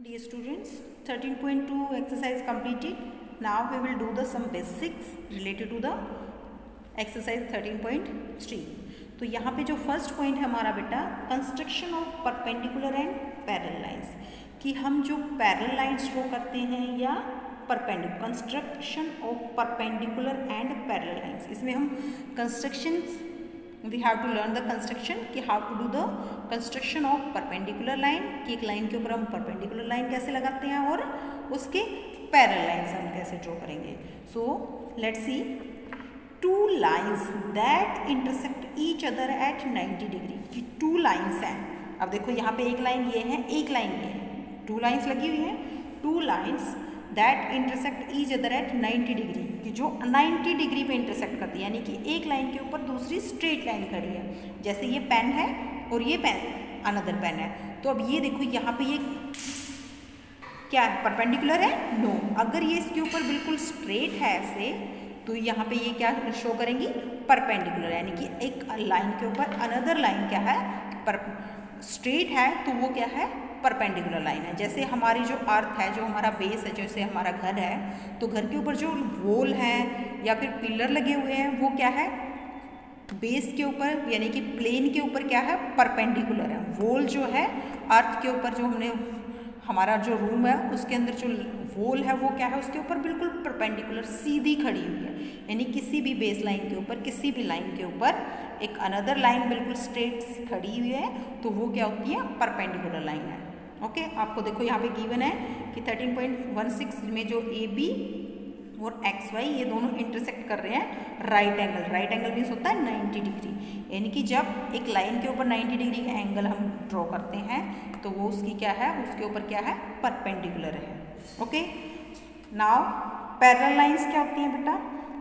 Dear students, 13.2 exercise completed. Now we will do the some basics related to the exercise 13.3. तो यहाँ पे जो first point है हमारा बेटा construction of perpendicular and parallel lines, कि हम जो पैरेलल लाइंस ड्रॉ करते हैं या perpendicular, construction of perpendicular and parallel lines. इसमें हम constructions we have to learn the construction कि how to do the construction of perpendicular line, कि एक लाइन के ऊपर हम परपेंडिकुलर लाइन कैसे लगाते हैं और उसके पैरेलल लाइंस हम कैसे ड्रॉ करेंगे। So let's see two lines that intersect each other at 90 degree, कि टू लाइंस हैं। अब देखो यहाँ पे एक लाइन ये है, एक लाइन ये है, टू लाइंस लगी हुई हैं, two lines that intersect each other at 90 degree, कि जो 90 डिग्री पे इंटरसेक्ट करती है, यानी कि एक लाइन के ऊपर दूसरी स्ट्रेट लाइन खड़ी है। जैसे ये पेन है और ये पेन अनदर पेन है, तो अब ये देखो यहाँ पे ये क्या है, परपेंडिकुलर है? नो। अगर ये इसके ऊपर बिल्कुल स्ट्रेट है ऐसे, तो यहाँ पे ये क्या शो करेंगी, परपेंडिकुलर, यानी कि एक लाइन के ऊपर अनदर लाइन क्या है, स्ट्रेट है, तो वो क्या है, परपेंडिकुलर लाइन है। जैसे हमारी जो अर्थ है, जो हमारा बेस है, जैसे हमारा घर है, तो घर के ऊपर जो वॉल है या फिर पिलर लगे हुए हैं वो क्या है, बेस के ऊपर यानी कि प्लेन के ऊपर क्या है, परपेंडिकुलर है। वॉल जो है अर्थ के ऊपर, जो हमने हमारा जो रूम है उसके अंदर जो वॉल है वो क्या है, उसके ऊपर बिल्कुल परपेंडिकुलर सीधी खड़ी हुई है, यानी किसी भी बेस लाइन के ऊपर, किसी भी लाइन के ऊपर एक अनदर लाइन बिल्कुल स्ट्रेट खड़ी हुई है, तो वो क्या होती है, परपेंडिकुलर लाइन है। ओके, आपको देखो यहाँ पे गिवन है कि 13.16 में जो ए बी और एक्स वाई ये दोनों इंटरसेक्ट कर रहे हैं right angle. Right angle means होता है 90 डिग्री, यानी कि जब एक लाइन के ऊपर 90 डिग्री का एंगल हम ड्रॉ करते हैं तो वो उसकी क्या है, उसके ऊपर क्या है, परपेंडिकुलर है। ओके, नाउ पैरेलल लाइंस क्या होती हैं बेटा?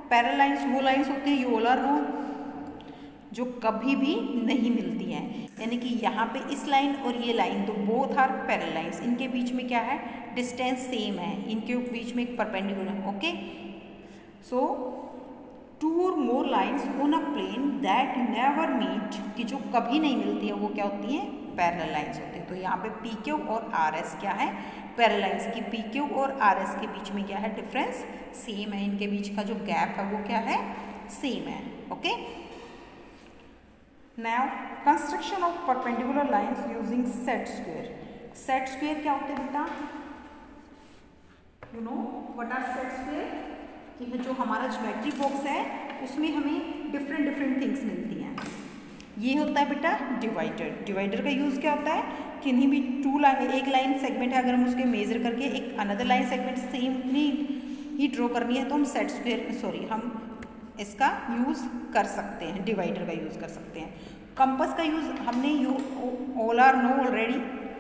पैरेलल लाइंस वो लाइंस होती हैं यूलर रो जो कभी भी नहीं मिलती हैं, यानी कि यहाँ पे इस लाइन और ये लाइन, तो बोथ आर पैरेलल लाइंस, इनके बीच में क्या है, डिस्टेंस सेम है, इनके बीच में एक perpendicular. Okay, so two or more lines on a plane that never meet, कि जो कभी नहीं मिलती है वो क्या होती है, पैरेलल लाइंस होती है। तो यहाँ पे पी क्यू और आर एस क्या है, पैरेलल लाइंस की पी क्यू और आर एस के बीच में क्या है, डिफरेंस सेम है, इनके बीच का जो गैप है वो क्या है, सेम है। Okay, now construction of perpendicular lines using set square. Set square क्या होते हैं बेटा? You know what are set square? कि जो हमारा ज्योमेट्री बॉक्स है उसमें हमें डिफरेंट डिफरेंट थिंग्स मिलती हैं। ये होता है बेटा डिवाइडर। डिवाइडर का यूज़ क्या होता है, किन्हीं भी टू लाइन, एक लाइन सेगमेंट है, अगर हम उसके मेजर करके एक अनदर लाइन सेगमेंट सेम ही ड्रॉ करनी है तो हम सेट स्क्वायर हम इसका यूज़ कर सकते हैं, डिवाइडर का यूज़ कर सकते हैं। कंपस का यूज़ हमने all are know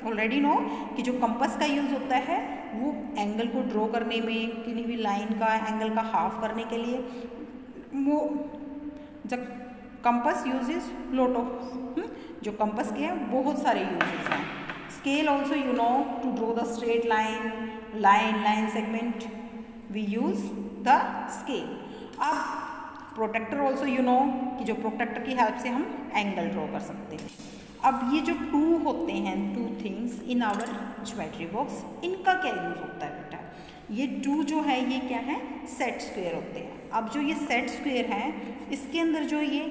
already know कि जो कंपस का यूज़ होता है वो एंगल को ड्रॉ करने में, किसी भी लाइन का एंगल का हाफ करने के लिए, वो जब कंपस यूजेस लॉट ऑफ, जो कंपस के हैं बहुत सारे यूजेस हैं। Scale also you know to draw the straight line segment we use the scale. अब प्रोटेक्टर ऑल्सो यू नो कि जो प्रोटेक्टर की हेल्प से हम एंगल ड्रॉ कर सकते हैं। अब ये जो टू होते हैं, two things in our geometry box, इनका क्या यूज़ होता है बेटा? ये टू जो है ये क्या है, सेट स्क्वायर होते हैं। अब जो ये सेट स्क्वायर है, इसके अंदर जो ये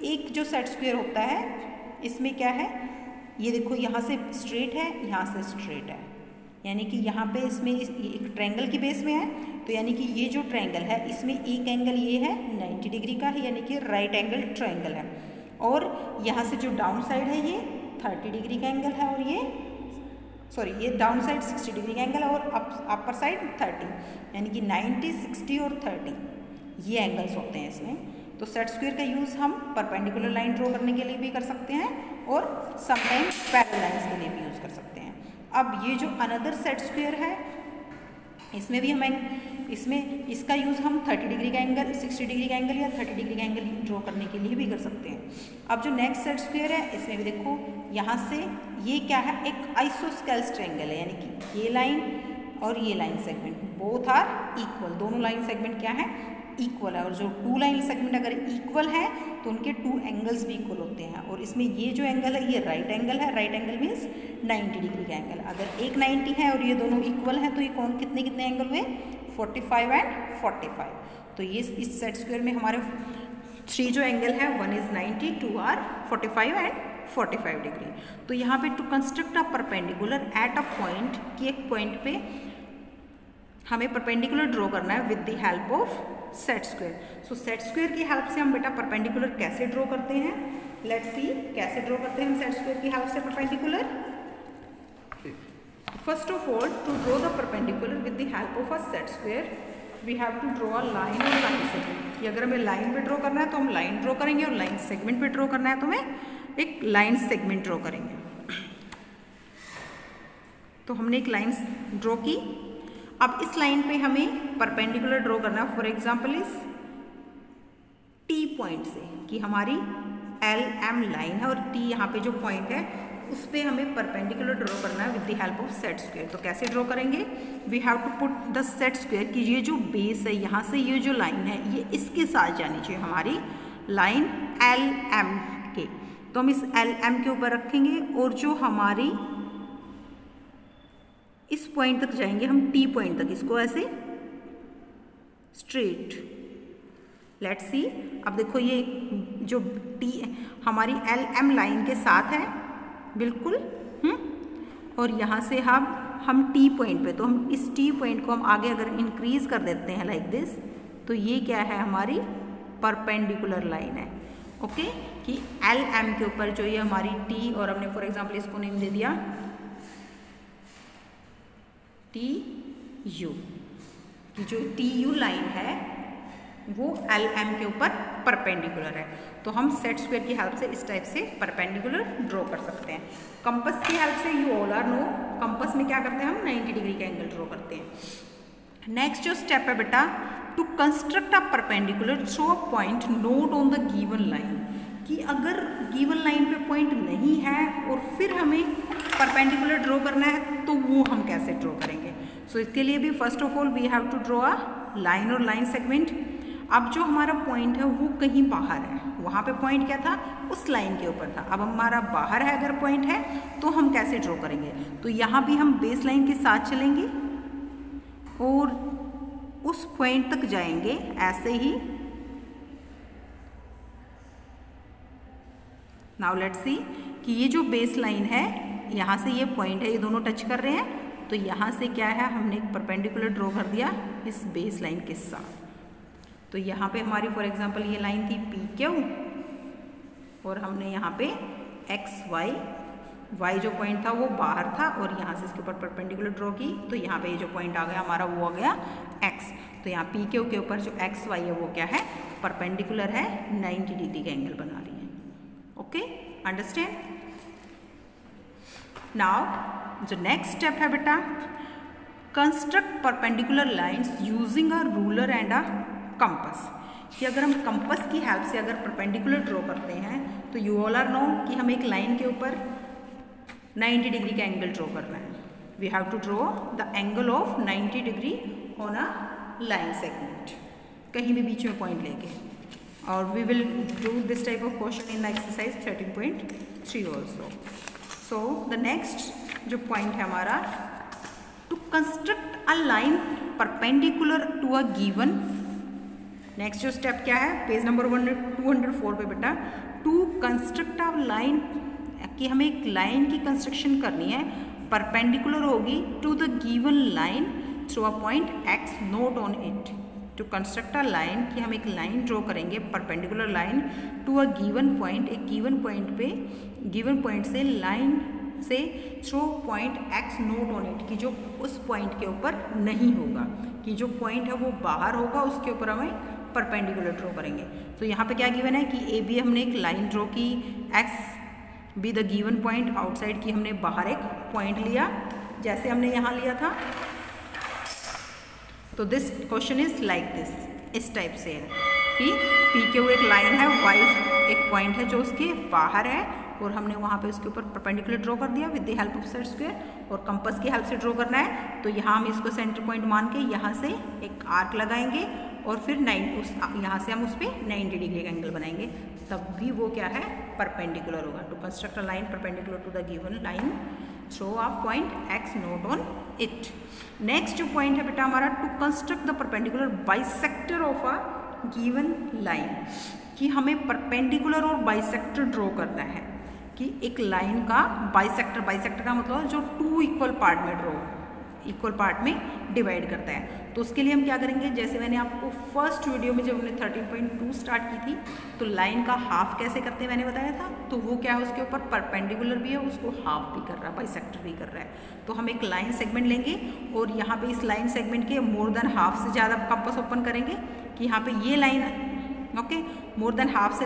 एक जो सेट स्क्वायर होता है, इसमें क्या है, ये देखो यहाँ से स्ट्रेट है, यहाँ से स्ट्रेट है, यानी कि यहाँ पे इसमें एक ट्रायंगल की बेस में है, तो यानी कि ये जो ट्रायंगल है इसमें एक एंगल ये है 90 डिग्री का है, यानी कि राइट एंगल ट्रायंगल है, और यहाँ से जो डाउन साइड है ये 30 डिग्री का एंगल है, और ये डाउन साइड 60 डिग्री का एंगल है, और अपर साइड 30, यानी कि 90, 60 और 30 ये एंगल्स होते हैं इसमें। तो सेट स्क्वायर का यूज़ हम परपेंडिकुलर लाइन ड्रॉ करने के लिए भी कर सकते हैं और समटाइम्स पैरेलल लाइंस के लिए भी यूज़ कर सकते हैं। अब ये जो अनदर सेट स्क्वायर है, इसमें भी हमें इसका यूज़ हम 30 डिग्री का एंगल, 60 डिग्री का एंगल या 30 डिग्री का एंगल ड्रॉ करने के लिए भी कर सकते हैं। अब जो नेक्स्ट सेट स्क्वायर है, इसमें भी देखो यहाँ से ये क्या है, एक आइसोस्केल्स ट्रायंगल है, यानी कि ये लाइन और ये line segment both are equal, दोनों लाइन सेगमेंट क्या है, इक्वल है, और जो टू लाइन सेगमेंट अगर इक्वल है तो उनके टू एंगल्स भी इक्वल होते हैं। और इसमें ये जो एंगल है ये राइट एंगल है, राइट एंगल मीन्स 90 डिग्री का एंगल। अगर एक 90 है और ये दोनों इक्वल है तो ये कौन कितने कितने एंगल हुए, 45 एंड 45। तो ये इस सेट स्क्वायर में हमारे 3 जो एंगल है, 1 इज 90, 2 आर 45 एंड 45 डिग्री। तो यहाँ पे to construct a perpendicular at a point, कि एक पॉइंट पे हमें परपेंडिकुलर ड्रॉ करना है with the help of set square. So set square की हेल्प से हम बेटा परपेंडिकुलर कैसे ड्रॉ करते हैं, लेट्स सी कैसे ड्रॉ करते हैं हम सेट स्क्वायर की हेल्प से perpendicular. First of all, to draw the perpendicular with the help of a set square we have to draw a line और लाइन सेगमेंट। कि अगर हमें लाइन पे ड्रॉ करना है तो हम लाइन ड्रॉ करेंगे, और लाइन सेगमेंट पे ड्रॉ करना है तो हमें एक लाइन सेगमेंट ड्रॉ करेंगे। तो हमने एक लाइन ड्रॉ की। अब इस लाइन पे हमें परपेंडिकुलर ड्रॉ करना है, फॉर एग्जाम्पल इस टी पॉइंट से, कि हमारी LM लाइन है और टी यहाँ पे जो पॉइंट है उस पर हमें परपेंडिकुलर ड्रॉ करना है with the help of set square. तो कैसे ड्रॉ करेंगे, we have to put the set square, कि ये जो बेस है यहाँ से ये जो लाइन है ये इसके साथ जानी चाहिए हमारी लाइन LM के। तो हम इस LM के ऊपर रखेंगे और जो हमारी इस पॉइंट तक जाएंगे हम टी पॉइंट तक, इसको ऐसे स्ट्रेट। लेट्स सी, अब देखो ये जो टी हमारी LM लाइन के साथ है बिल्कुल, और यहाँ से हम टी पॉइंट पे, तो हम इस टी पॉइंट को हम आगे अगर इंक्रीज कर देते हैं लाइक दिस, तो ये क्या है हमारी परपेंडिकुलर लाइन है। ओके, कि LM के ऊपर जो ये हमारी टी, और हमने फॉर एग्जांपल इसको नेम दे दिया TU, कि जो TU लाइन है वो LM के ऊपर परपेंडिकुलर है। तो हम सेट स्क्वायर की हेल्प से इस टाइप से परपेंडिकुलर ड्रॉ कर सकते हैं। कंपास की हेल्प से you all are know, compass में क्या करते हैं हम 90 डिग्री का एंगल ड्रॉ करते हैं। नेक्स्ट जो स्टेप है बेटा, to construct a perpendicular through a point not on the given line. कि अगर गिवन लाइन पे पॉइंट नहीं है और फिर हमें परपेंडिकुलर ड्रॉ करना है तो वो हम कैसे ड्रॉ करेंगे। सो इसके लिए भी first of all we have to draw a line और लाइन सेगमेंट। अब जो हमारा पॉइंट है वो कहीं बाहर है, वहाँ पे पॉइंट क्या था, उस लाइन के ऊपर था। अब हमारा बाहर है अगर पॉइंट है तो हम कैसे ड्रॉ करेंगे, तो यहाँ भी हम बेस लाइन के साथ चलेंगे और उस पॉइंट तक जाएंगे ऐसे ही। नाउ लेट्स सी कि ये जो बेस लाइन है, यहाँ से ये पॉइंट है, ये दोनों टच कर रहे हैं, तो यहाँ से क्या है हमने एक परपेंडिकुलर ड्रॉ कर दिया इस बेस लाइन के साथ। तो यहाँ पे हमारी फॉर एग्जांपल ये लाइन थी PQ, और हमने यहाँ पे XY जो पॉइंट था वो बाहर था और यहाँ से इसके ऊपर परपेंडिकुलर ड्रॉ की, तो यहाँ पे ये जो पॉइंट आ गया हमारा वो आ गया X। तो यहाँ PQ के ऊपर जो XY है वो क्या है, परपेंडिकुलर है, 90 डिग्री का एंगल बना रही है। Okay, understand. नाउ जो नेक्स्ट स्टेप है बेटा, construct perpendicular lines using a ruler and a compass. कि अगर हम कंपास की हेल्प से अगर परपेंडिकुलर ड्रॉ करते हैं तो यू ऑल आर नो कि हमें एक लाइन के ऊपर 90 डिग्री का एंगल ड्रॉ करना है। We have to draw the angle of 90 degree on a line segment, कहीं भी बीच में पॉइंट लेके। और we will do this type of question in the exercise 13.3 also. So the next जो पॉइंट है हमारा, to construct a line perpendicular to a given. Next जो स्टेप क्या है, पेज नंबर 204 पे बेटा, टू कंस्ट्रक्ट अ लाइन, कि हमें एक लाइन की कंस्ट्रक्शन करनी है, परपेंडिकुलर होगी to the given line through a point X not on it. To construct a line, कि हम एक लाइन ड्रॉ करेंगे perpendicular line to a given point, एक गिवन पॉइंट पे, गिवन पॉइंट से लाइन से through point X not on it, कि जो उस पॉइंट के ऊपर नहीं होगा, कि जो पॉइंट है वो बाहर होगा, उसके ऊपर हमें परपेंडिकुलर ड्रॉ करेंगे। तो यहाँ पे क्या गिवन है कि AB हमने एक लाइन ड्रॉ की, X be the given point, outside की हमने बाहर एक पॉइंट लिया जैसे हमने यहाँ लिया था। तो this question is like this, इस टाइप से है कि PQ एक लाइन है, Y एक पॉइंट है जो उसके बाहर है, और हमने वहाँ पे उसके ऊपर परपेंडिकुलर ड्रॉ कर दिया with the help of set square, और कंपास की हेल्प से ड्रॉ करना है। तो यहाँ हम इसको सेंटर पॉइंट मान के यहाँ से एक आर्क लगाएंगे और फिर यहाँ से हम उस पर 90 डिग्री का एंगल बनाएंगे, तब भी वो क्या है, परपेंडिकुलर होगा। To construct a line perpendicular to the given line through a point x not on it. Next जो पॉइंट है बेटा हमारा, to construct the perpendicular bisector of a given line, कि हमें परपेंडिकुलर और बाइसेक्टर ड्रॉ करना है, कि एक लाइन का बाइसेक्टर का मतलब जो 2 इक्वल पार्ट में डिवाइड करता है। तो उसके लिए हम क्या करेंगे, जैसे मैंने आपको फर्स्ट वीडियो में जब हमने 13.2 स्टार्ट की थी, तो लाइन का हाफ कैसे करते हैं मैंने बताया था। तो वो क्या है, उसके ऊपर परपेंडिकुलर भी है, उसको हाफ भी कर रहा है, बाइसेक्टर भी कर रहा है। तो हम एक लाइन सेगमेंट लेंगे और यहाँ पे इस लाइन सेगमेंट के मोर देन हाफ से ज़्यादा कंपास ओपन करेंगे, कि यहाँ पे ये line, okay, more than half से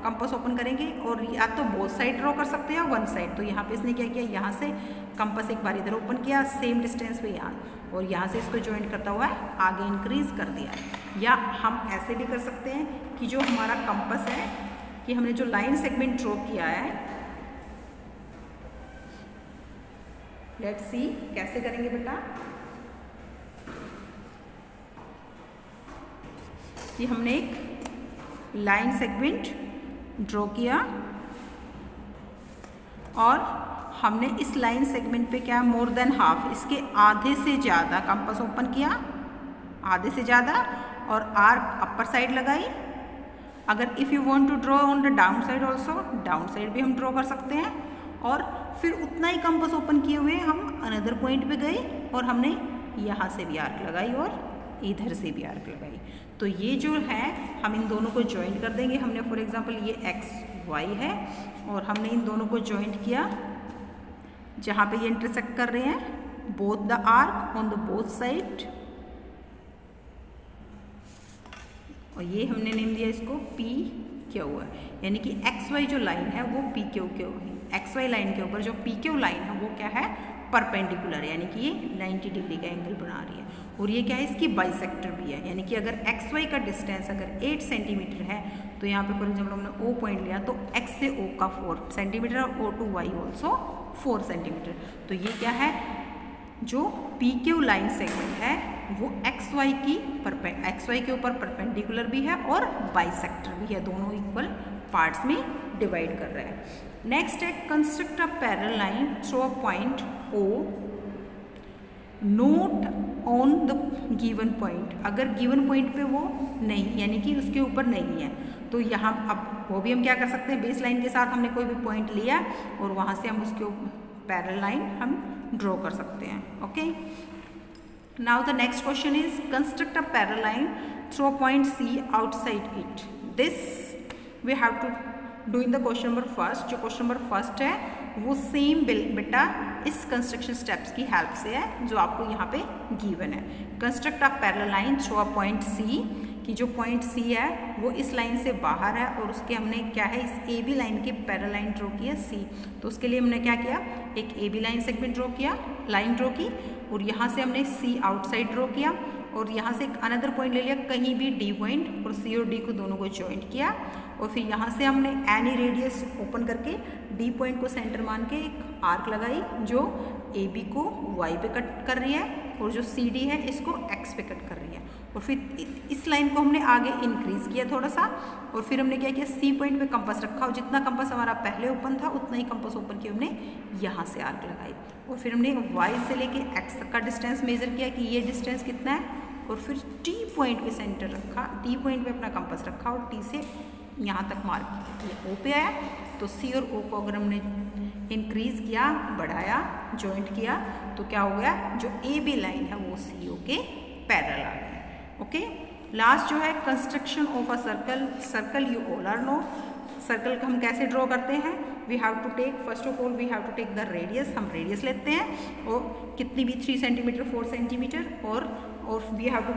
कंपास ओपन करेंगे, और या तो बोथ साइड ड्रॉ कर सकते हैं या वन साइड। तो यहाँ पे इसने क्या किया, यहाँ से कंपास एक बार इधर ओपन किया, सेम डिस्टेंस पे यहाँ, और यहाँ से इसको ज्वाइंट करता हुआ आगे इंक्रीज कर दिया। या हम ऐसे भी कर सकते हैं कि जो हमारा कंपास है, कि हमने जो लाइन सेगमेंट ड्रॉ किया है, लेट्स सी कैसे करेंगे बेटा, कि हमने एक लाइन सेगमेंट ड्रॉ किया और हमने इस लाइन सेगमेंट पे क्या, मोर देन हाफ, इसके आधे से ज़्यादा कंपास ओपन किया, आधे से ज़्यादा, और आर्क अपर साइड लगाई। अगर if you want to draw on the down side also, down side भी हम ड्रॉ कर सकते हैं। और फिर उतना ही कंपास ओपन किए हुए हम अनदर पॉइंट पे गए और हमने यहाँ से भी आर्क लगाई और इधर से भी आर्क लगाई। तो ये जो है हम इन दोनों को ज्वाइंट कर देंगे। हमने फॉर एग्जांपल ये एक्स वाई है और हमने इन दोनों को ज्वाइंट किया जहाँ पे ये इंटरसेक्ट कर रहे हैं, both the arc on the both side, और ये हमने नेम दिया इसको पी क्यू है, यानी कि एक्स वाई जो लाइन है वो P Q X Y line के ऊपर जो पी क्यू लाइन है वो क्या है, परपेंडिकुलर, यानी कि ये 90 डिग्री का एंगल बना रही है। और ये क्या है, इसकी बाइसेक्टर भी है, यानी कि अगर एक्स वाई का डिस्टेंस अगर 8 सेंटीमीटर है, तो यहाँ पे फॉर एग्जाम्पल हमने O पॉइंट लिया, तो X से O का 4 सेंटीमीटर और O to Y also 4 centimetre. तो ये क्या है, जो PQ लाइन सेगमेंट है वो XY के ऊपर परपेंडिकुलर भी है और बाइसेक्टर भी है, दोनों इक्वल पार्ट्स में डिवाइड कर रहे हैं। नेक्स्ट है construct a parallel line through a point O note on the given point. अगर गिवन पॉइंट पे वो नहीं, यानी कि उसके ऊपर नहीं है, तो यहाँ अब वो भी हम क्या कर सकते हैं, बेस लाइन के साथ हमने कोई भी पॉइंट लिया और वहाँ से हम उसके पैरेलल लाइन हम ड्रॉ कर सकते हैं। Okay, now the next question is construct a parallel line through a point C outside it. This we have to do in the question number first. जो क्वेश्चन नंबर फर्स्ट है वो same बेटा इस construction steps की help से है जो आपको यहाँ पे गिवन है। Construct a parallel line through a point C, कि जो पॉइंट C है वो इस लाइन से बाहर है और उसके हमने क्या है, इस AB लाइन के पैरेलल लाइन ड्रॉ की है C। तो उसके लिए हमने क्या किया, एक AB लाइन सेगमेंट ड्रॉ किया, लाइन ड्रॉ की, और यहाँ से हमने C आउटसाइड ड्रॉ किया और यहाँ से एक अनदर पॉइंट ले लिया, कहीं भी D पॉइंट, और C और D को दोनों को ज्वाइंट किया, और फिर यहाँ से हमने एनी रेडियस ओपन करके D पॉइंट को सेंटर मान के एक आर्क लगाई जो AB को Y पे कट कर रही है और जो CD है इसको X पे कट कर रही है। और फिर इस लाइन को हमने आगे इंक्रीज किया थोड़ा सा, और फिर हमने क्या किया, C पॉइंट पे कंपास रखा और जितना कंपास हमारा पहले ओपन था उतना ही कंपास ओपन किया हमने यहाँ से आर्क लगाई, और फिर हमने Y से लेके X तक का डिस्टेंस मेजर किया कि ये डिस्टेंस कितना है, और फिर T पॉइंट पे सेंटर रखा, T पॉइंट पे अपना कंपास रखा और T से यहाँ तक मार्क किया, ये O पे आया। तो C और O को अगर हमने इंक्रीज किया, बढ़ाया, जॉइंट किया, तो क्या हो गया, जो AB लाइन है वो CO के पैरेलल आ गया। ओके, लास्ट जो है construction of a circle. Circle you all are know, circle का हम कैसे ड्रॉ करते हैं, we have to take, first of all we have to take the radius, हम रेडियस लेते हैं और कितनी भी 3 सेंटीमीटर 4 सेंटीमीटर, और we have to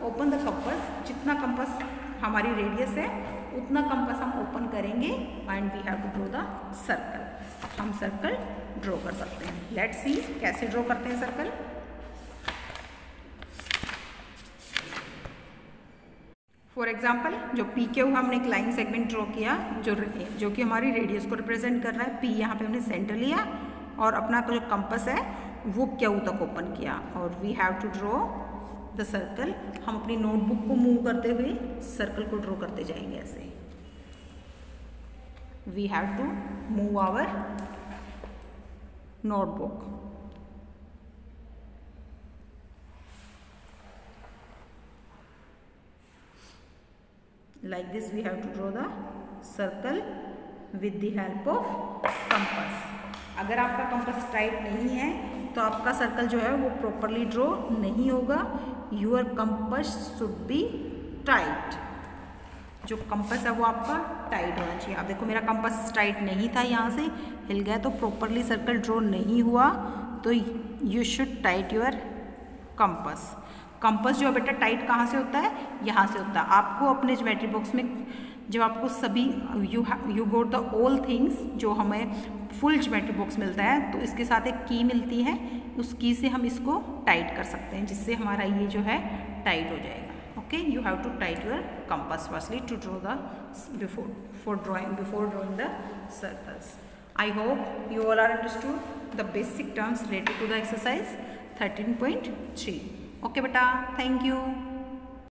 open the compass, जितना कंपास हमारी रेडियस है उतना कंपास हम ओपन करेंगे and we have to draw the circle. हम सर्कल ड्रॉ कर सकते हैं। लेट्स सी कैसे ड्रॉ करते हैं सर्कल। फॉर एग्जाम्पल जो पी क्यू हमने एक लाइन सेगमेंट ड्रॉ किया जो कि हमारी रेडियस को रिप्रेजेंट कर रहा है। पी यहाँ पे हमने सेंटर लिया और अपना जो कंपास है वो क्यू तक ओपन किया, और we have to draw the circle. हम अपनी नोटबुक को मूव करते हुए सर्कल को ड्रॉ करते जाएंगे ऐसे। We have to move our notebook. Like this we have to draw the circle with the help of compass। अगर आपका कंपास टाइट नहीं है तो आपका सर्कल जो है वो प्रॉपरली ड्रॉ नहीं होगा। Your compass should be tight. जो कंपास है वो आपका टाइट होना चाहिए। अब देखो मेरा कंपास टाइट नहीं था, यहाँ से हिल गया तो प्रॉपरली सर्कल ड्रॉ नहीं हुआ। तो you should tight your compass. Compass जो है बेटा टाइट कहाँ से होता है? यहाँ से होता है। आपको अपने ज्योमेट्री बॉक्स में जब आपको सभी you got the all things, जो हमें फुल ज्योमेट्री बॉक्स मिलता है तो इसके साथ एक की मिलती है, उस की से हम इसको टाइट कर सकते हैं जिससे हमारा ये जो है टाइट हो जाएगा। Okay, you have to tight your compass firstly to draw the before drawing the circles. I hope you all are understood the basic terms related to the exercise 13.3. Okay beta, thank you.